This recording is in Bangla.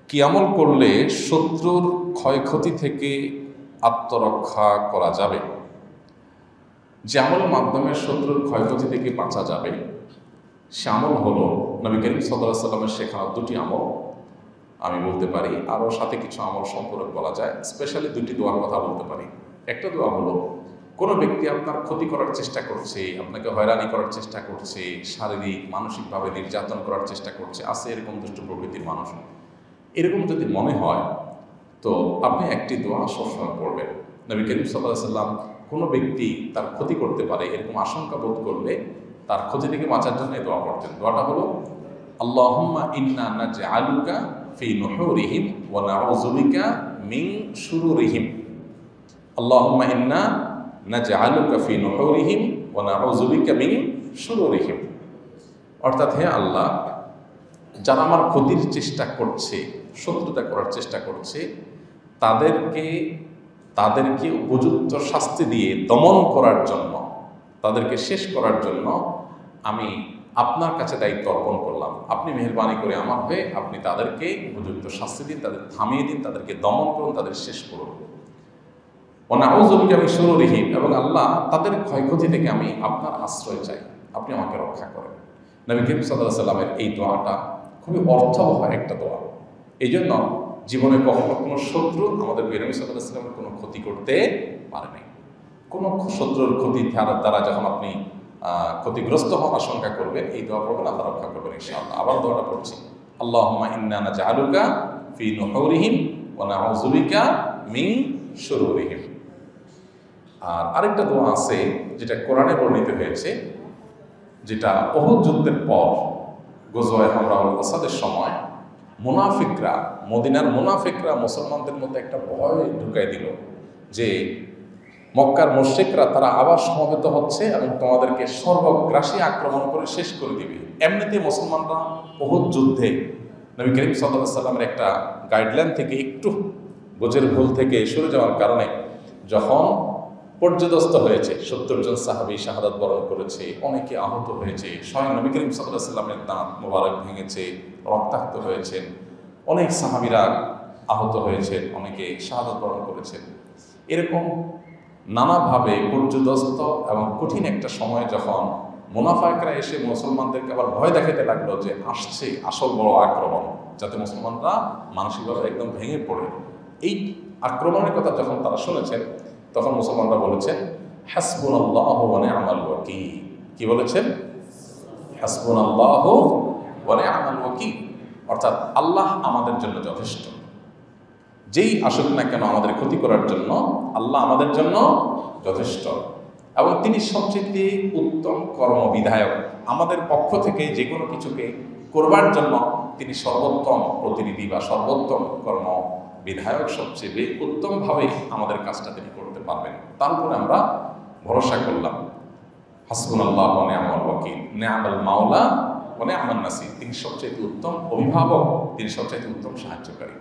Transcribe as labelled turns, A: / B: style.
A: কি আমল করলে শত্রুর ক্ষয়ক্ষতি থেকে আত্মরক্ষা করা যাবে? যে আমলের মাধ্যমে শত্রুর ক্ষয়ক্ষতি থেকে বাঁচা যাবে সে আমল হলো নবী করিম সাল্লাল্লাহু আলাইহি ওয়াসাল্লামের শেখানো দুটি আমল। আমি বলতে পারি আরও সাথে কিছু আমল সম্পর্কে বলা যায়, স্পেশালি দুটি দোয়ার কথা বলতে পারি। একটা দোয়া হলো, কোনো ব্যক্তি আপনার ক্ষতি করার চেষ্টা করছে, আপনাকে হয়রানি করার চেষ্টা করছে, শারীরিক মানসিকভাবে নির্যাতন করার চেষ্টা করছে, আছে এরকম দুষ্ট প্রকৃতির মানুষ, এরকম যদি মনে হয় তো আপনি একটি দোয়া সবসময় পড়বেন। নবী করিম সাল্লাল্লাহু আলাইহি ওয়াসাল্লাম কোনো ব্যক্তি তার ক্ষতি করতে পারে এরকম আশঙ্কা বোধ করলে তার ক্ষতি থেকে বাঁচার জন্য এই দোয়া পড়তেন। দোয়াটা হলো, আল্লাহুম্মা ইন্না নাজআলুকা ফি নুহুরিহিম ওয়া নাউযু বিকা মিন শুরুরিহিম। আল্লাহুম্মা ইন্না নাজআলুকা ফি নুহুরিহিম ওয়া নাউযু বিকা মিন শুরুরিহিম। অর্থাৎ, হে আল্লাহ, যারা আমার ক্ষতির চেষ্টা করছে, শত্রুতা করার চেষ্টা করছে, তাদেরকে উপযুক্ত শাস্তি দিয়ে দমন করার জন্য, তাদেরকে শেষ করার জন্য আমি আপনার কাছে দায়িত্ব অর্পণ করলাম। আপনি মেহেরবানি করে আমার হয়ে আপনি তাদেরকে উপযুক্ত শাস্তি দিন, তাদের থামিয়ে দিন, তাদেরকে দমন করুন, তাদের শেষ করুন। নাউযু বিকা মিন শুরুরিহিম, এবং আল্লাহ তাদের ক্ষয়ক্ষতি থেকে আমি আপনার আশ্রয় চাই, আপনি আমাকে রক্ষা করেন। নবী করিম সাল্লাল্লাহু আলাইহি ওয়াসাল্লামের এই দোয়াটা খুবই অর্থবহ একটা দোয়া। এই জন্য জীবনে কখনো কোনো শত্রু আমাদের নবী সাল্লাল্লাহু আলাইহি ওয়াসাল্লামের কোনো ক্ষতি করতে পারে নাই। কোনো শত্রুর ক্ষতি দ্বারা যখন আপনি ক্ষতিগ্রস্ত হওয়ার আশঙ্কা করবেন, এই দোয়া পড়বেন, আল্লাহ রক্ষা করবেন ইনশাআল্লাহ। আবার দোয়াটা পড়ছি, আল্লাহুম্মা ইন্না নাজআলুকা ফি নুহুরিহিম ওয়া নাউযু বিকা মিন শুরুরিহিম। আর আরেকটা দোয়া আছে যেটা কোরআনে বর্ণিত হয়েছে, যেটা উহুদ যুদ্ধের পর গজওয়ায়ে হামরাউল আসাদের সময় মদিনার মুনাফিকরা মুসলমানদের মধ্যে একটা ভয় ঢুকাই দিল যে মক্কার মুশরিকরা তারা আবার সমবেত হচ্ছে এবং তোমাদেরকে সর্বগ্রাসী আক্রমণ করে শেষ করে দিবে। এমনিতে মুসলমানরা উহুদ যুদ্ধে নবী করিম সাল্লাল্লাহু আলাইহি ওয়াসাল্লামের একটা গাইডলাইন থেকে একটু বোঝের ভুল থেকে সরে যাওয়ার কারণে যখন পর্যদস্ত হয়েছে, 70 জন সাহাবী শাহাদাত বরণ করেছে, অনেকে আহত হয়েছে, স্বয়ং নবী করিম সাল্লাল্লাহু আলাইহি ওয়াসাল্লামের দাঁত মোবারক ভেঙেছে, রক্তাক্ত হয়েছেন, অনেক সাহাবীরা আহত হয়েছেন, অনেকে শাহাদাত বরণ করেছেন। এরকম নানাভাবে পর্যদস্ত এবং কঠিন একটা সময় যখন মুনাফিকরা এসে মুসলমানদেরকে আবার ভয় দেখাতে লাগলো যে আসছে আসল বড় আক্রমণ, যাতে মুসলমানরা মানসিকভাবে একদম ভেঙে পড়ে, এই আক্রমণের কথা যখন তারা শুনেছেন, তখন মুসলমানরা বলেছেন, হাসবুনাল্লাহু ওয়া নি'মাল ওয়াকিল। কি বলেছেন? হাসবুনাল্লাহু ওয়া নি'মাল ওয়াকিল, অর্থাৎ আল্লাহ আমাদের জন্য যথেষ্ট। যেই আসুক না কেন আমাদের ক্ষতি করার জন্য আল্লাহ আমাদের জন্য যথেষ্ট, এবং তিনি সবচেয়ে উত্তম কর্মবিধায়ক। আমাদের পক্ষ থেকে যে কোনো কিছুকে করবার জন্য তিনি সর্বোত্তম প্রতিনিধি বা সর্বোত্তম কর্মবিধায়ক, সবচেয়ে উত্তমভাবে আমাদের কাজটা তিনি করতে পারবেন। তার উপরে আমরা ভরসা করলাম। হাসবুনাল্লাহু ওয়া নি'মাল ওয়াকিল, নি'মাল মাওলা ওয়া নি'মান নাসির। তিনি সবচেয়ে উত্তম অভিভাবক, তিনি সবচেয়ে উত্তম সাহায্যকারী।